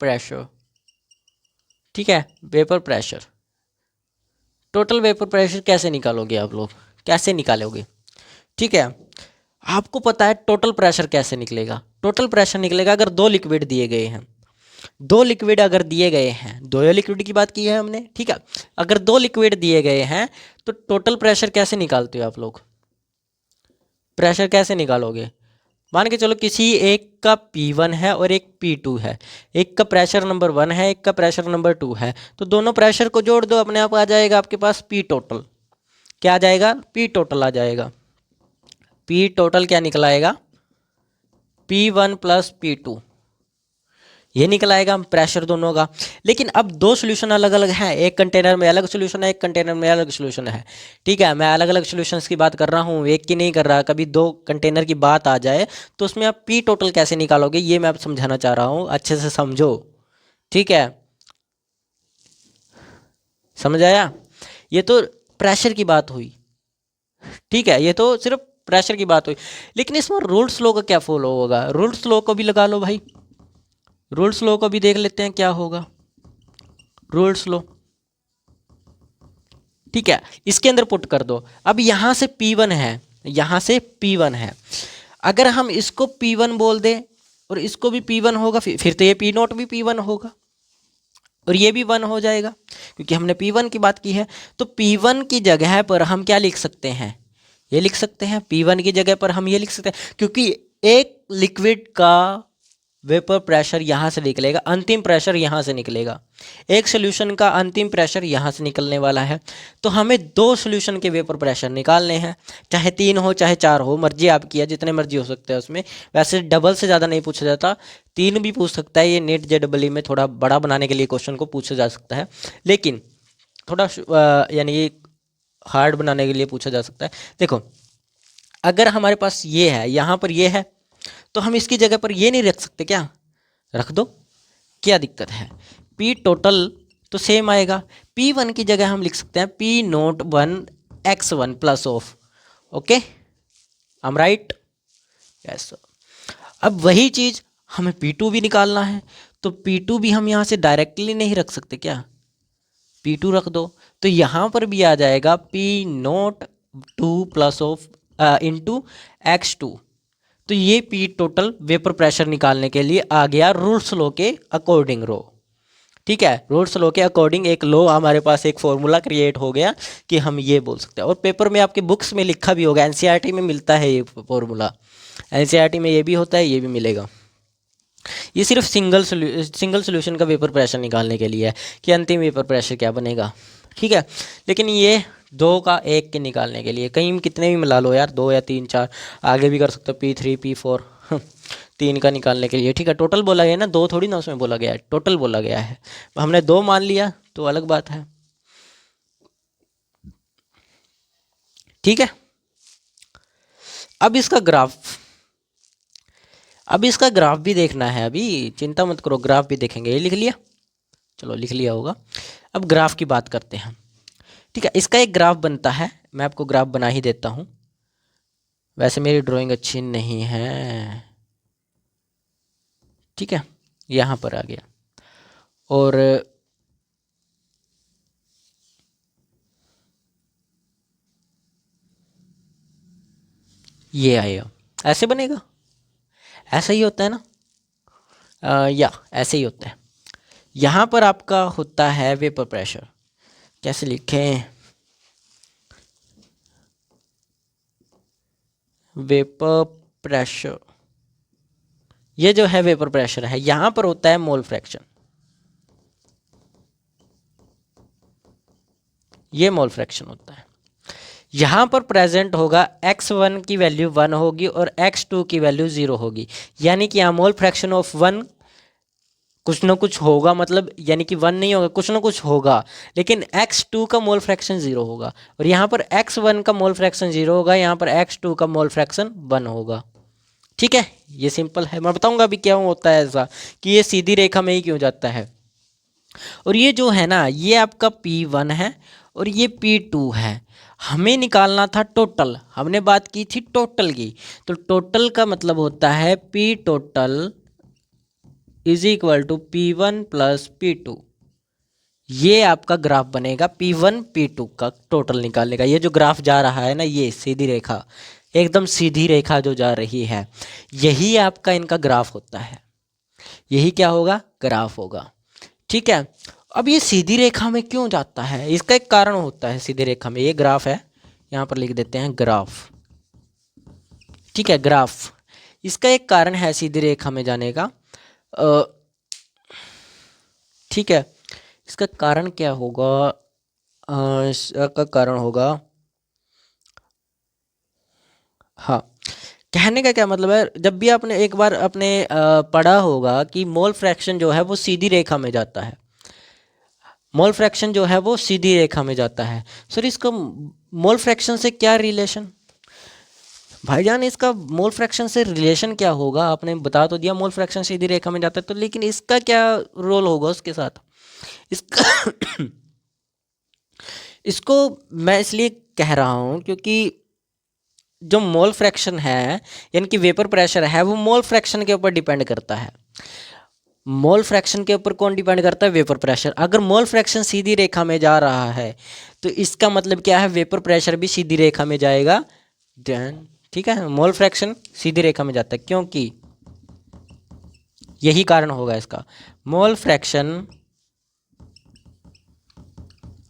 प्रेशर, ठीक है, vapour pressure. Total vapour pressure कैसे निकालोगे आप लोग, कैसे निकालोगे? ठीक है, आपको पता है टोटल प्रेशर कैसे निकलेगा? टोटल प्रेशर निकलेगा अगर दो लिक्विड दिए गए हैं, दो लिक्विड अगर दिए गए हैं, दो लिक्विड की बात की है हमने। ठीक है, अगर दो लिक्विड दिए गए हैं तो टोटल प्रेशर कैसे निकालते हो आप लोग? प्रेशर कैसे निकालोगे? मान के चलो किसी एक का P1 है और एक P2 है, एक का प्रेशर नंबर 1 है, एक का प्रेशर नंबर 2 है, तो दोनों प्रेशर को जोड़ दो, अपने आप आ जाएगा आपके पास P टोटल। क्या आ जाएगा? P टोटल आ जाएगा। P टोटल क्या निकल आएगा? P1 प्लस P2, ये निकल आएगा प्रेशर दोनों का। लेकिन अब दो सोल्यूशन अलग अलग हैं, एक कंटेनर में अलग सोल्यूशन है, एक कंटेनर में अलग सोल्यूशन है। ठीक है, मैं अलग अलग सोल्यूशंस की बात कर रहा हूँ, एक की नहीं कर रहा। कभी दो कंटेनर की बात आ जाए तो उसमें आप पी टोटल कैसे निकालोगे ये मैं आप समझाना चाह रहा हूँ, अच्छे से समझो। ठीक है, समझ आया? ये तो प्रेशर की बात हुई, ठीक है, ये तो सिर्फ प्रेशर की बात हुई, लेकिन इसमें रूल्स लॉ का क्या फॉलो होगा? रूल्स लॉ को भी लगा लो भाई, रूल्स लॉ को भी देख लेते हैं क्या होगा। रूल्स लॉ, ठीक है, इसके अंदर पुट कर दो। अब यहाँ से P1 है, यहाँ से P1 है, अगर हम इसको P1 बोल दें और इसको भी P1 होगा, फिर तो ये P नोट भी P1 होगा और ये भी 1 हो जाएगा, क्योंकि हमने P1 की बात की है। तो P1 की जगह पर हम क्या लिख सकते हैं? ये लिख सकते हैं, P1 की जगह पर हम ये लिख सकते हैं, क्योंकि एक लिक्विड का वेपर प्रेशर यहाँ से निकलेगा, अंतिम प्रेशर यहाँ से निकलेगा, एक सोल्यूशन का अंतिम प्रेशर यहाँ से निकलने वाला है। तो हमें दो सोल्यूशन के वेपर प्रेशर निकालने हैं, चाहे 3 हो चाहे 4 हो, मर्जी आपकी है, जितने मर्जी हो सकते हैं उसमें। वैसे डबल से ज़्यादा नहीं पूछा जाता, 3 भी पूछ सकता है, ये नेट JEE में थोड़ा बड़ा बनाने के लिए क्वेश्चन को पूछा जा सकता है, लेकिन थोड़ा यानी ये हार्ड बनाने के लिए पूछा जा सकता है। देखो, अगर हमारे पास ये है, यहाँ पर ये है, तो हम इसकी जगह पर ये नहीं रख सकते क्या? रख दो, क्या दिक्कत है? P टोटल तो सेम आएगा, P1 की जगह हम लिख सकते हैं P note 1 x1 plus of, okay, I am right? Yes. अब वही चीज़ हमें P2 भी निकालना है, तो P2 भी हम यहाँ से डायरेक्टली नहीं रख सकते क्या? P2 रख दो, तो यहाँ पर भी आ जाएगा P02 plus of into X2। तो ये P टोटल वेपर प्रेशर निकालने के लिए आ गया रूल्स लॉ के अकॉर्डिंग रो। ठीक है, रूल्स लॉ के अकॉर्डिंग एक लॉ हमारे पास, एक फॉर्मूला क्रिएट हो गया कि हम ये बोल सकते हैं। और पेपर में आपके बुक्स में लिखा भी होगा, एनसीईआरटी में मिलता है ये फॉर्मूला, एनसीईआरटी में ये भी होता है, ये भी मिलेगा। ये सिर्फ सिंगल सोल्यूशन का वेपर प्रेशर निकालने के लिए है कि अंतिम वेपर प्रेशर क्या बनेगा। ठीक है, लेकिन ये दो का एक के निकालने के लिए, कहीं कितने भी मिला लो यार, 2 या 3 4 आगे भी कर सकते हो, P3 P4 3 का निकालने के लिए। ठीक है, टोटल बोला गया ना, 2 थोड़ी ना उसमें बोला गया है, टोटल बोला गया है। हमने 2 मान लिया तो अलग बात है। ठीक है, अब इसका ग्राफ भी देखना है, अभी चिंता मत करो, ग्राफ भी देखेंगे। ये लिख लिया, चलो लिख लिया होगा। अब ग्राफ की बात करते हैं। ठीक है, इसका एक ग्राफ बनता है, मैं आपको ग्राफ बना ही देता हूँ, वैसे मेरी ड्राइंग अच्छी नहीं है। ठीक है, यहाँ पर आ गया और ये आएगा, ऐसे बनेगा, ऐसा ही होता है ना, या ऐसे ही होता है। यहाँ पर आपका होता है वेपर प्रेशर, कैसे लिखें, वेपर प्रेशर, ये जो है वेपर प्रेशर है, यहाँ पर होता है मोल फ्रैक्शन, ये मोल फ्रैक्शन होता है। यहाँ पर प्रेजेंट होगा x1 की वैल्यू 1 होगी और x2 की वैल्यू 0 होगी, यानी कि यहाँ मोल फ्रैक्शन ऑफ 1 कुछ ना कुछ होगा, मतलब यानी कि 1 नहीं होगा, कुछ ना कुछ होगा, लेकिन x2 का मोल फ्रैक्शन 0 होगा, और यहाँ पर x1 का मोल फ्रैक्शन 0 होगा, यहाँ पर x2 का मोल फ्रैक्शन 1 होगा। ठीक है, ये सिंपल है, मैं बताऊंगा अभी क्या होता है ऐसा कि ये सीधी रेखा में ही क्यों जाता है। और ये जो है ना, ये आपका P1 है और ये P2 है। हमें निकालना था टोटल, हमने बात की थी टोटल की, तो टोटल का मतलब होता है P total is equal to P1 plus P2। ये आपका ग्राफ बनेगा P1 P2 का टोटल निकालने का। ये जो ग्राफ जा रहा है ना, ये सीधी रेखा, एकदम सीधी रेखा जो जा रही है, यही आपका इनका ग्राफ होता है, यही क्या होगा, ग्राफ होगा। ठीक है, अब ये सीधी रेखा में क्यों जाता है, इसका एक कारण होता है सीधी रेखा में, ये ग्राफ है, यहाँ पर लिख देते हैं ग्राफ। ठीक है, ग्राफ, इसका एक कारण है सीधी रेखा में जाने का। ठीक है, इसका कारण क्या होगा, इसका कारण होगा, हाँ, कहने का क्या मतलब है, जब भी आपने एक बार अपने पढ़ा होगा कि मोल फ्रैक्शन जो है वो सीधी रेखा में जाता है, मोल फ्रैक्शन जो है वो सीधी रेखा में जाता है। सर इसका मोल फ्रैक्शन से क्या रिलेशन, भाईजान इसका मोल फ्रैक्शन से रिलेशन क्या होगा, आपने बता तो दिया मोल फ्रैक्शन सीधी रेखा में जाता है, तो लेकिन इसका क्या रोल होगा उसके साथ, इसका इसको मैं इसलिए कह रहा हूँ क्योंकि जो मोल फ्रैक्शन है यानी कि वेपर प्रेशर है, वो मोल फ्रैक्शन के ऊपर डिपेंड करता है। मोल फ्रैक्शन के ऊपर कौन डिपेंड करता है, वेपर प्रेशर। अगर मोल फ्रैक्शन सीधी रेखा में जा रहा है तो इसका मतलब क्या है, वेपर प्रेशर भी सीधी रेखा में जाएगा। ठीक है, मोल फ्रैक्शन सीधी रेखा में जाता है क्योंकि यही कारण होगा इसका, मोल फ्रैक्शन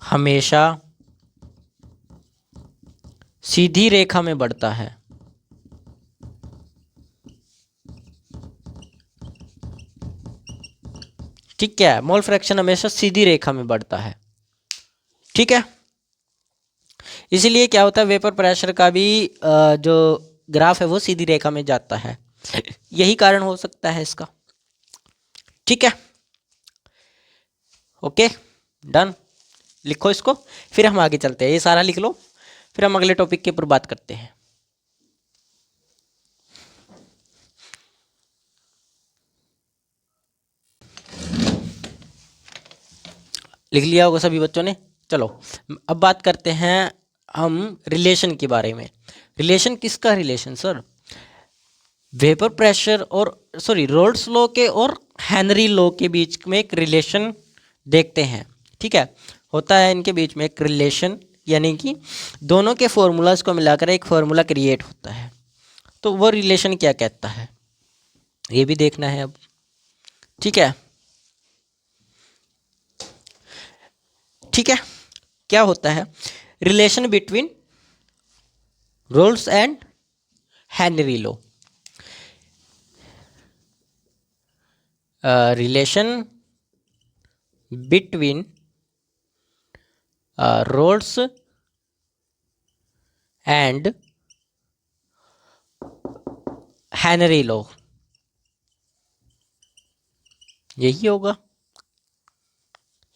हमेशा सीधी रेखा में बढ़ता है। ठीक है, मोल फ्रैक्शन हमेशा सीधी रेखा में बढ़ता है। ठीक है, इसीलिए क्या होता है, वेपर प्रेशर का भी जो ग्राफ है वो सीधी रेखा में जाता है, यही कारण हो सकता है इसका। ठीक है, ओके डन, लिखो इसको, फिर हम आगे चलते हैं, ये सारा लिख लो, फिर हम अगले टॉपिक के ऊपर बात करते हैं। लिख लिया होगा सभी बच्चों ने, चलो अब बात करते हैं हम रिलेशन के बारे में, रिलेशन किसका रिलेशन सर? वेपर प्रेशर और रोल्स लॉ के और हेनरी लॉ के बीच में एक रिलेशन देखते हैं। ठीक है, होता है इनके बीच में एक रिलेशन, यानी कि दोनों के फॉर्मूलाज को मिलाकर एक फार्मूला क्रिएट होता है। तो वो रिलेशन क्या कहता है ये भी देखना है अब। ठीक है, ठीक है, क्या होता है relation between Raoult's and Henry law? Relation between Raoult's and Henry law, यही होगा।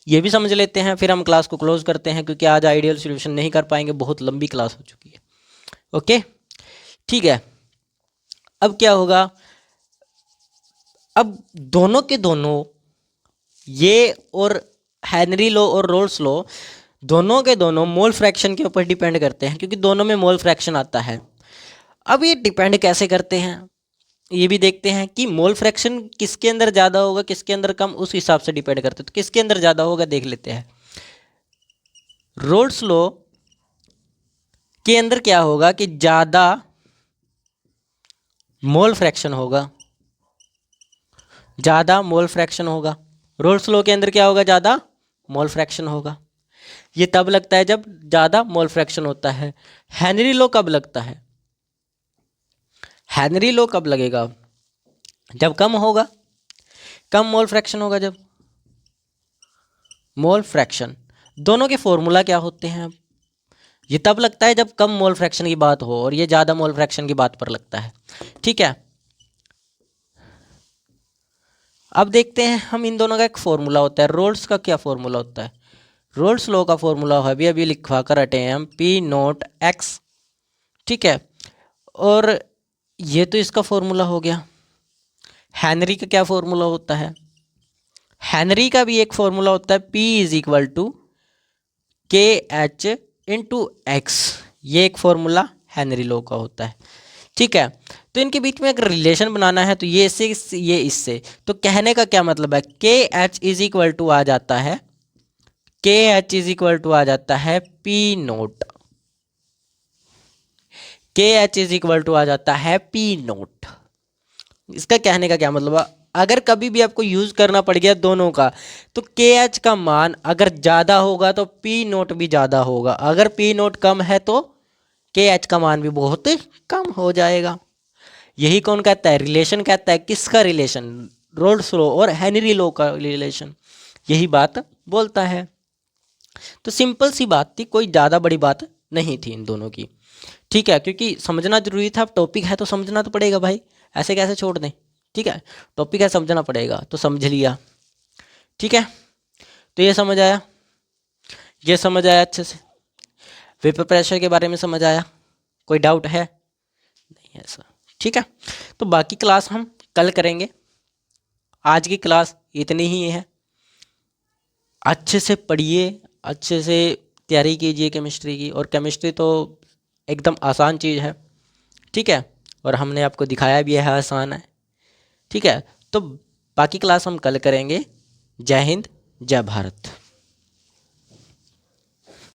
ये भी समझ लेते हैं, फिर हम क्लास को क्लोज करते हैं, क्योंकि आज आइडियल सॉल्यूशन नहीं कर पाएंगे, बहुत लंबी क्लास हो चुकी है। ओके, ठीक है। अब क्या होगा, अब दोनों के दोनों, ये और हेनरी लॉ और रोल्स लॉ, दोनों के दोनों मोल फ्रैक्शन के ऊपर डिपेंड करते हैं, क्योंकि दोनों में मोल फ्रैक्शन आता है। अब ये डिपेंड कैसे करते हैं ये भी देखते हैं कि मोल फ्रैक्शन किसके अंदर ज़्यादा होगा किसके अंदर कम, उस हिसाब से डिपेंड करते हैं। तो किसके अंदर ज़्यादा होगा देख लेते हैं। रोल्स लॉ के अंदर क्या होगा कि ज़्यादा मोल फ्रैक्शन होगा, ज़्यादा मोल फ्रैक्शन होगा। रोल्स लॉ के अंदर क्या होगा, ज़्यादा मोल फ्रैक्शन होगा। ये तब लगता है जब ज़्यादा मोल फ्रैक्शन होता है। हेनरी लॉ कब लगता है, हेनरी लॉ कब लगेगा, जब कम होगा, कम मोल फ्रैक्शन होगा। जब मोल फ्रैक्शन, दोनों के फॉर्मूला क्या होते हैं, अब ये तब लगता है जब कम मोल फ्रैक्शन की बात हो, और ये ज़्यादा मोल फ्रैक्शन की बात पर लगता है। ठीक है, अब देखते हैं हम, इन दोनों का एक फॉर्मूला होता है। रोल्स का क्या फॉर्मूला होता है, रोल्स लॉ का फॉर्मूला है, अभी लिखवा कर हटे हैं हम, पी नोट एक्स। ठीक है, और ये तो इसका फॉर्मूला हो गया। हेनरी का क्या फॉर्मूला होता है, हेनरी का भी एक फॉर्मूला होता है, P इज इक्वल टू के एच इंटू एक्स। ये एक फॉर्मूला हेनरी लॉ का होता है। ठीक है, तो इनके बीच में अगर रिलेशन बनाना है तो ये इससे, ये इससे, तो कहने का क्या मतलब है, के एच इज इक्वल टू आ जाता है, के एच इज इक्वल टू आ जाता है पी नोट, के एच इज इक्वल टू आ जाता है पी नोट। इसका कहने का क्या मतलब है, अगर कभी भी आपको यूज करना पड़ गया दोनों का, तो के एच का मान अगर ज़्यादा होगा तो पी नोट भी ज़्यादा होगा, अगर पी नोट कम है तो के एच का मान भी बहुत कम हो जाएगा। यही कौन कहता है, रिलेशन कहता है। किसका रिलेशन, रोल्स लॉ और हेनरी लॉ का रिलेशन, यही बात बोलता है। तो सिंपल सी बात थी, कोई ज़्यादा बड़ी बात नहीं थी इन दोनों की। ठीक है, क्योंकि समझना जरूरी था, अब टॉपिक है तो समझना तो पड़ेगा भाई, ऐसे कैसे छोड़ दें। ठीक है, टॉपिक है समझना पड़ेगा, तो समझ लिया। ठीक है, तो ये समझ आया, ये समझ आया अच्छे से, वेपर प्रेशर के बारे में समझ आया, कोई डाउट है नहीं है सर। ठीक है, तो बाकी क्लास हम कल करेंगे, आज की क्लास इतनी ही है। अच्छे से पढ़िए, अच्छे से तैयारी कीजिए केमिस्ट्री की, और केमिस्ट्री तो एकदम आसान चीज़ है। ठीक है, और हमने आपको दिखाया भी है आसान है। ठीक है, तो बाकी क्लास हम कल करेंगे। जय हिंद, जय भारत।